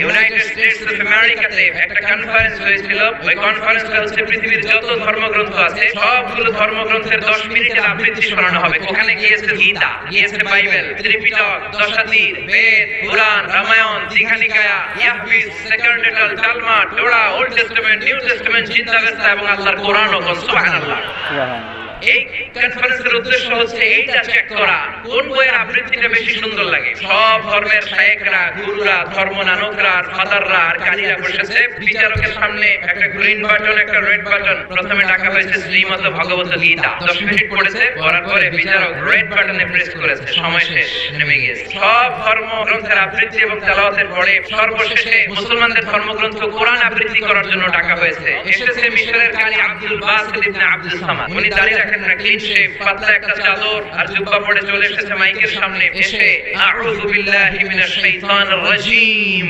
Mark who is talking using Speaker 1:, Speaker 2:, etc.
Speaker 1: United states of আমেরিকাতে একটা conference হয়েছিল। ওই কনফারেন্সে হচ্ছে পৃথিবীর যত ধর্মগ্রন্থ আছে সবগুলো ধর্মগ্রন্থের 10 মিনিটের আবৃত্তি শোনানো হবে। ওখানে গিয়েছে গীতা, গিয়েছে বাইবেল, ত্রিপিটক, দশাতীর, বেদ, পুরাণ, রামায়ণ, দীঘানিকায়া, ইয়াহবিস, সেকেন্ডেটাল, Talmud, Torah, Old Testament, New Testament, Zend Avesta এবং আল্লাহর কোরআন ও সুবহানাল্লাহ। এই কনফারেন্সের উদ্দেশ্য হচ্ছে এইটা চেক করা কোন বইয়ের আবৃত্তিটা বেশি সুন্দর লাগে। সব ধর্মের শায়েখরা, গুরুরা, ধর্ম নানকরা, ফাদাররা আর কাজীরা বসেছে। বিচারকের সামনে একটা গ্রিন বাটন, একটা রেড বাটন। প্রথমে ডাকা হয়েছে শ্রীমদ্ ভগবত গীতা। 10 মিনিট পড়েছে, পড়ার পরে বিচারক রেড বাটনে প্রেস করেছে। সময় শেষ, নেমে গেছে। সব ধর্মগ্রন্থের আবৃত্তি এবং তেলাওয়াতের পরে সর্বশেষে মুসলমানদের ধর্মগ্রন্থ কোরআন আবৃত্তি করার জন্য ডাকা হয়েছে। এসেছে মিশরের কাজী আব্দুল বাসিত ইবনে আব্দুল সামাদ। উনি দাঁড়িয়ে রাখেন না, ক্লিন শেভ, পাতলা একটা চাদর আর জুব্বা পরে চলে এসেছে মাইকের সামনে। এসে আউযু বিল্লাহি মিনাশ শাইতানির রাজীম